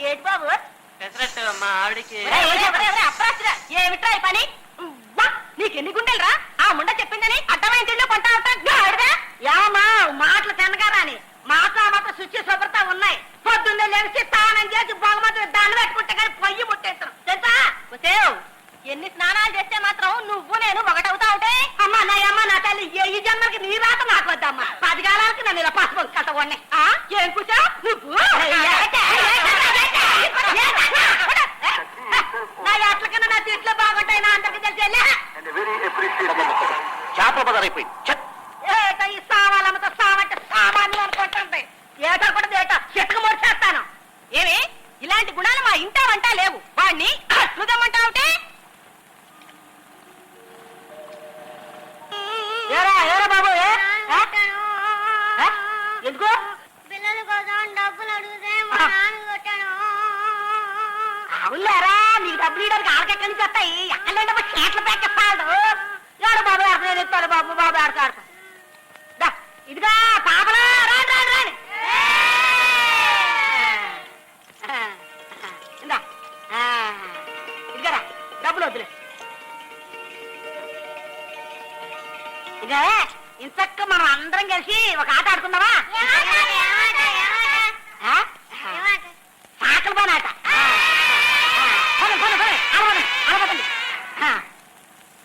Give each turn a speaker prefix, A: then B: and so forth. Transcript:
A: ఏటి బాబు
B: పెసరట్టు మా ఆవిడికి.
A: ఏమిట్రా ఈ పని? నీకెన్ని గుండెలరా? ఆ ముండ చెప్పిందని అడ్డమైన తిండి కొంటా ఏమమ్మా మాటలు తినగారా అని మాత్రం శుచి శుభ్రత ఉన్నాయి. పొద్దున్నే లేచి స్నానం చేసి బహుమతులు దండ పెట్టుకుంటే కానీ పొయ్యి ముట్టేస్తాం తెలుసా? ఎన్ని స్నానాలు చేస్తే మాత్రం నువ్వు నేను ఒకటవుతా ఉంటే అమ్మా నా తల్లి ఈ జన్మకి నీ రాత నాకు వద్దమ్మా. 10 కాలాలకి నన్ను ఇలా పసుపు కథ ఉన్నాయి. ఏం కూర్చో నువ్వు నా ఎట్లకన్నా నా తిట్లో బాగుంటాయి నా అందరికి తెలిసి
B: చేపల పదారైపోయింది.
A: ఈ సామాన్లమ్మతో సామంటే సామాన్లు అనుకుంటుంటాయి. ఏటా కూడా ఏటా చెట్టుకు మొడిచేస్తాను. ఏమి ఇలాంటి గుణాలు మా ఇంటా వంట లేవు. వాడిని అట్లుదమ్మంటా ఉంటే ఏరా బాబు ఎందుకో
C: పిల్లల కోసం డబ్బులు అడిగితే మా నాన్న కొట్టాను.
A: అవునారా నీకు డబ్బులు ఇవ్వడానికి ఆడకెక్కడి నుంచి వస్తాయి? ఎక్కడంటే చేతులు పెట్టేస్తాడు. ఏడు బాబు ఆడుతున్నాను ఎత్తాడు బాబు బాబు ఆడుతాడు. ఇదిగా పాపలా రాని రాని రాని ఇందా ఇదిగరా డబ్బులు వద్దులే. ఇక ఇంతక్క మనం అందరం కలిసి ఒక ఆట ఆడుకుందామా?